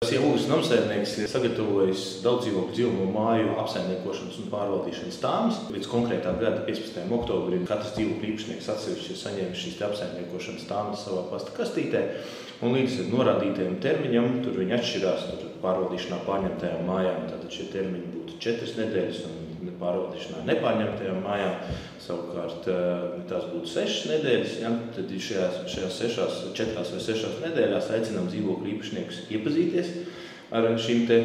Ūgas namsaimnieks ir sagatavojis daudzdzīvokļu dzīvojamo māju apsaimniekošanas un pārvaldīšanas tāmes. Līdz konkrētā gada 15. oktobrim katrs dzīvokļu īpašnieks atsevišķi ir saņēmis šīs apsaimniekošanas tāmes savā pasta kastītē. Un līdz norādītajam termiņam, tur viņi atšķirās, pārvaldīšanā pārņemtajām mājām, tātad šie termiņi būtu 4 nedēļas un pārvaldīšanā nepārņemtajām mājām. Savukārt tās būtu 6 nedēļas, ja? Tad šajās 4 vai 6 nedēļās aicinām dzīvokļu īpašniekus iepazīties ar šīm te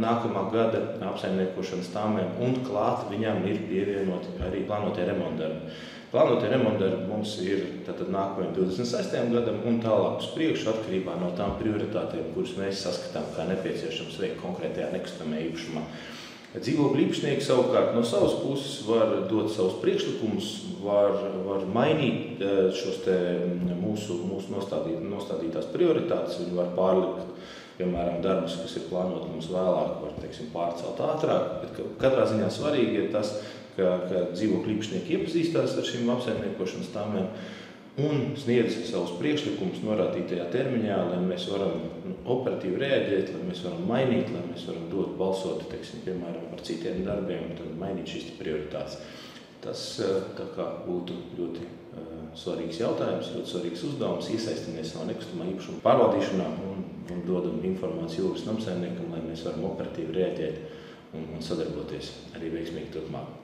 nākamā gada apsaimniekošanas tāmēm, un klāt viņām ir pievienoti arī plānotie remontdarbi. Plānotie remontdarbi mums ir tātad nākamajam 26. gadam un tālāk uz priekšu atkarībā no tām prioritātēm, kuras mēs saskatām kā nepieciešams veikt konkrētajā nekustamajā īpašumā. Dzīvokļu īpašnieki savukārt no savas puses var dot savus priekšlikumus, var mainīt šos te mūsu nostādītās prioritātes, viņi var pārlikt, piemēram, darbus, kas ir plānoti mums vēlāk, var, pārcelt ātrāk, bet katrā ziņā svarīgi ir tas, ka dzīvokļu īpašnieki iepazīstās ar šīm apsaimniekošanas tāmēm un sniedz savus priekšlikumus norādītajā termiņā, lai mēs varam operatīvi reaģēt, lai mēs varam mainīt, lai mēs varam dot balsot, piemēram, par citiem darbiem, un tad mainīt šīs prioritātes. Tas tā kā būtu ļoti svarīgs jautājums, ļoti svarīgs uzdevums, iesaistamies savā nekustamā īpašuma pārvaldīšanā un dodam informāciju ūgas namsaimniekam, lai mēs varam operatīvi reaģēt un sadarboties arī veiksmīgi turpmāk.